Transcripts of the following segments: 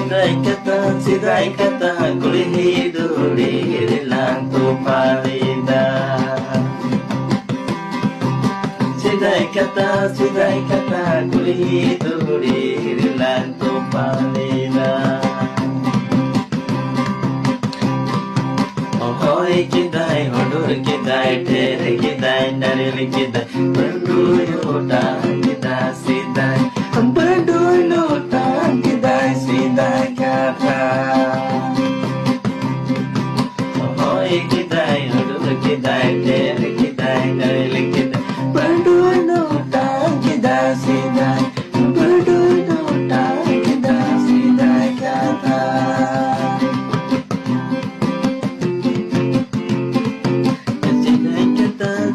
Sidai kata kulihi duri rilang tu palida. Sidai kata kulihi duri rilang tu palida. Hoy kidai hodur kidai tere kidai naril kidai berdui lota kidai sidai berdui lota kidai sidai kata. Hoy kidai hodur kidai tere kidai naril kidai berdui lota kidai sidai berdui lota kidai sidai kata.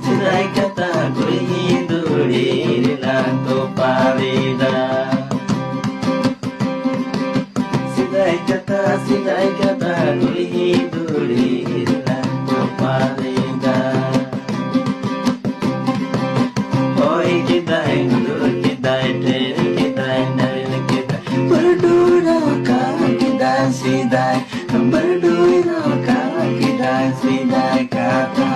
Sidai kata kulihi duri rilang tu palida. Sidai kata kulihi duri rilang tu palida. Hoy kidai hudur kidai tere kidai naril kidai berdui roka kidai sidai berdui roka kidai sidai kata.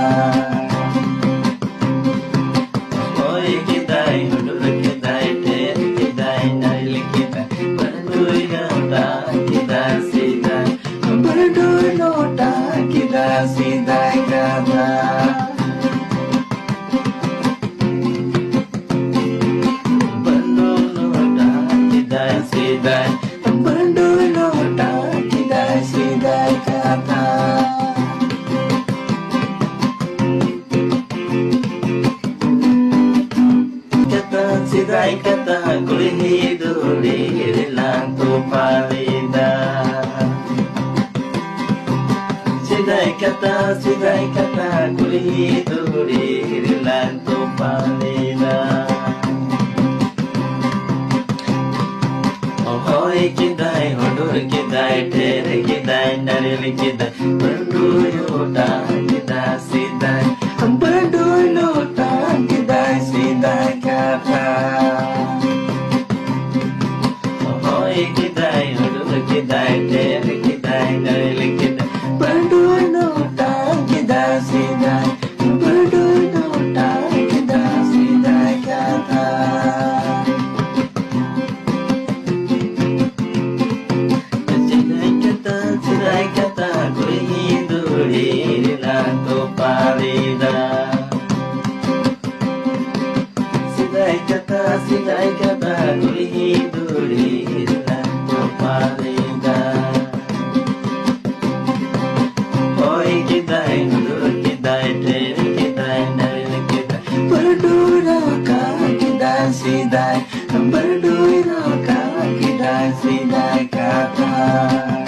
Berdui lota kidai sidai kata. Berdui lota kidai sidai berdui lota kidai sidai kata. Sidai kata kulihi duri rilang tu palida. Sidai kata kulihi duri rilang tu palida. Hoy kidai hodur kidai tere kidai naril kidai berdui lota kidai sidai berdui lota kidai sidai kata. Hoy kidai hodur kidai tere kidai naril kidai berdui lota kidai sidai berdui lota kidai sidai kata. Sidai kata kulihi duri rilang tu palida. Sidai kata kulihi duri rilang tu palida. Hoy kidai hudur kidai tere kidai naril kidai berdui roka kidai sidai berdui roka kidai sidai kata.